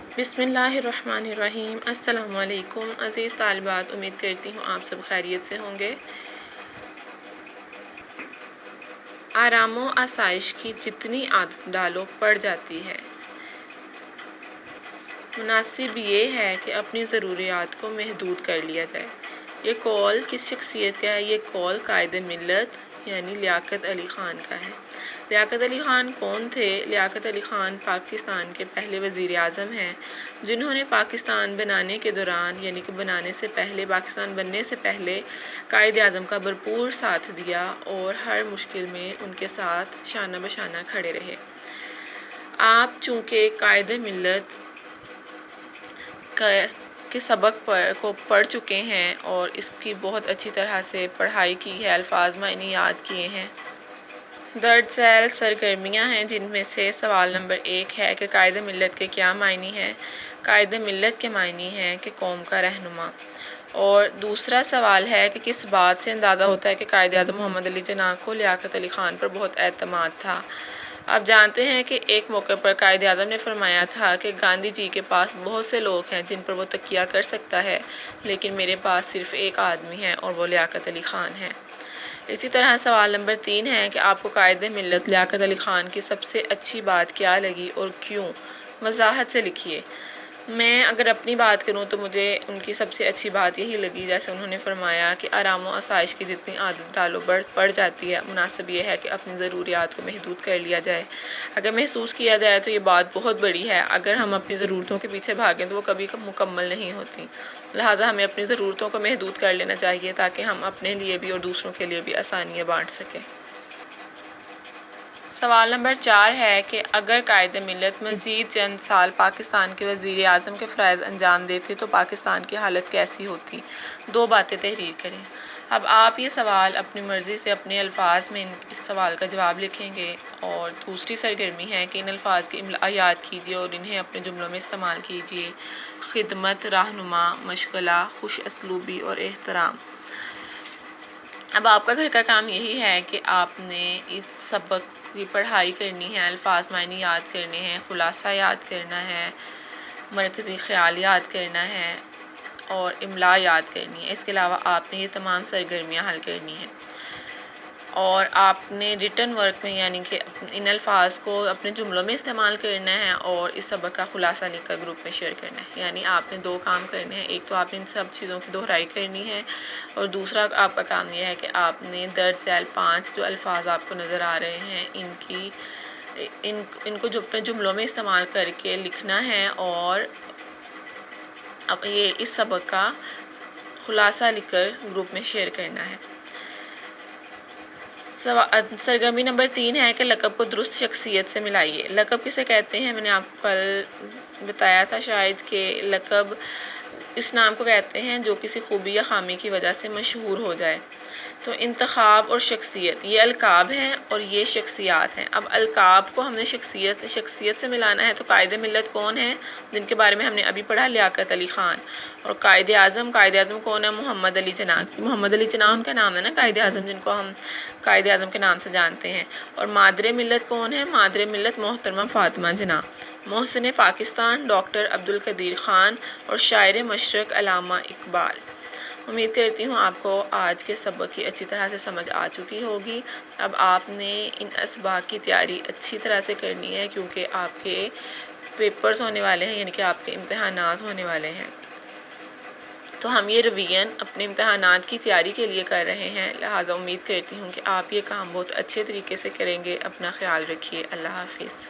بسم اللہ الرحمن الرحیم۔ السلام علیکم عزیز طالبات، امید کرتی ہوں آپ سب خیریت سے ہوں گے۔ آرام و آسائش کی جتنی عادت ڈالو پڑ جاتی ہے۔ مناسب یہ ہے کہ اپنی ضروریات کو محدود کر لیا جائے۔ یہ قول کس شخصیت کا ہے؟ یہ قول قائد ملت یعنی لیاقت علی خان کا ہے۔ لیاقت علی خان کون تھے؟ لیاقت علی خان پاکستان کے پہلے وزیر اعظم ہیں، جنہوں نے پاکستان بنانے کے دوران یعنی کہ پاکستان بننے سے پہلے قائد اعظم کا بھرپور ساتھ دیا اور ہر مشکل میں ان کے ساتھ شانہ بشانہ کھڑے رہے۔ آپ چونکہ قائد ملت کے سبق کو پڑھ چکے ہیں اور اس کی بہت اچھی طرح سے پڑھائی کی ہے، الفاظ معنی یاد کیے ہیں۔ درج ذیل سرگرمیاں ہیں، جن میں سے سوال نمبر 1 ہے کہ قائد ملت کے کیا معنی ہیں؟ قائد ملت کے معنی ہیں کہ قوم کا رہنما۔ اور دوسرا سوال ہے کہ کس بات سے اندازہ ہوتا ہے کہ قائد اعظم محمد علی جناح کو لیاقت علی خان پر بہت اعتماد تھا؟ آپ جانتے ہیں کہ ایک موقع پر قائد اعظم نے فرمایا تھا کہ گاندھی جی کے پاس بہت سے لوگ ہیں جن پر وہ تکیہ کر سکتا ہے، لیکن میرے پاس صرف ایک آدمی ہے اور وہ لیاقت علی خان ہے۔ اسی طرح سوال نمبر 3 ہے کہ آپ کو قائد ملت لیاقت علی خان کی سب سے اچھی بات کیا لگی اور کیوں؟ وضاحت سے لکھیے۔ میں اگر اپنی بات کروں تو مجھے ان کی سب سے اچھی بات یہی لگی، جیسے انہوں نے فرمایا کہ آرام و آسائش کی جتنی عادت ڈالو پڑ جاتی ہے۔ مناسب یہ ہے کہ اپنی ضروریات کو محدود کر لیا جائے۔ اگر محسوس کیا جائے تو یہ بات بہت بڑی ہے۔ اگر ہم اپنی ضرورتوں کے پیچھے بھاگیں تو وہ کبھی مکمل نہیں ہوتی، لہٰذا ہمیں اپنی ضرورتوں کو محدود کر لینا چاہیے تاکہ ہم اپنے لیے بھی اور دوسروں کے لیے بھی آسانیاں بانٹ سکیں۔ سوال نمبر 4 ہے کہ اگر قائد ملت مزید چند سال پاکستان کے وزیر اعظم کے فرائض انجام دیتے تو پاکستان کی حالت کیسی ہوتی؟ 2 باتیں تحریر کریں۔ اب آپ یہ سوال اپنی مرضی سے اپنے الفاظ میں اس سوال کا جواب لکھیں گے، اور دوسری سرگرمی ہے کہ ان الفاظ کی املا یاد کیجیے اور انہیں اپنے جملوں میں استعمال کیجیے۔ خدمت، رہنما، مشغلہ، خوش اسلوبی اور احترام۔ اب آپ کا گھر کا کام یہی ہے کہ آپ نے اس سبق کی پڑھائی کرنی ہے، الفاظ معنی یاد کرنے ہیں، خلاصہ یاد کرنا ہے، مرکزی خیال یاد کرنا ہے اور املا یاد کرنی ہے۔ اس کے علاوہ آپ نے یہ تمام سرگرمیاں حل کرنی ہیں، اور آپ نے ریٹن ورک میں یعنی کہ ان الفاظ کو اپنے جملوں میں استعمال کرنا ہے اور اس سبق کا خلاصہ لکھ کر گروپ میں شیئر کرنا ہے۔ یعنی آپ نے 2 کام کرنے ہیں، ایک تو آپ نے ان سب چیزوں کی دہرائی کرنی ہے، اور دوسرا آپ کا کام یہ ہے کہ آپ نے درج ذیل 5 جو الفاظ آپ کو نظر آ رہے ہیں ان کو اپنے جملوں میں استعمال کر کے لکھنا ہے اور اب یہ اس سبق کا خلاصہ لکھ کر گروپ میں شیئر کرنا ہے۔ سرگرمی نمبر 3 ہے کہ لقب کو درست شخصیت سے ملائیے۔ لقب کسے کہتے ہیں؟ میں نے آپ کو کل بتایا تھا شاید کہ لقب اس نام کو کہتے ہیں جو کسی خوبی یا خامی کی وجہ سے مشہور ہو جائے۔ تو انتخاب اور شخصیت، یہ القاب ہیں اور یہ شخصیات ہیں۔ اب القاب کو ہم نے شخصیت سے ملانا ہے، تو قائد ملت کون ہیں جن کے بارے میں ہم نے ابھی پڑھا؟ لیاقت علی خان۔ اور قائد اعظم کون ہے؟ محمد علی جناح۔ محمد علی جناح ان کا نام ہے نا، قائد اعظم جن کو ہم قائد اعظم کے نام سے جانتے ہیں۔ اور مادر ملت کون ہے؟ مادر ملت محترمہ فاطمہ جناح۔ محسن پاکستان ڈاکٹر عبدالقدیر خان، اور شاعر مشرق علامہ اقبال۔ امید کرتی ہوں آپ کو آج کے سبق کی اچھی طرح سے سمجھ آ چکی ہوگی۔ اب آپ نے ان اسباق کی تیاری اچھی طرح سے کرنی ہے، کیونکہ آپ کے پیپرز ہونے والے ہیں، یعنی کہ آپ کے امتحانات ہونے والے ہیں۔ تو ہم یہ ریویژن اپنے امتحانات کی تیاری کے لیے کر رہے ہیں، لہٰذا امید کرتی ہوں کہ آپ یہ کام بہت اچھے طریقے سے کریں گے۔ اپنا خیال رکھیے۔ اللہ حافظ۔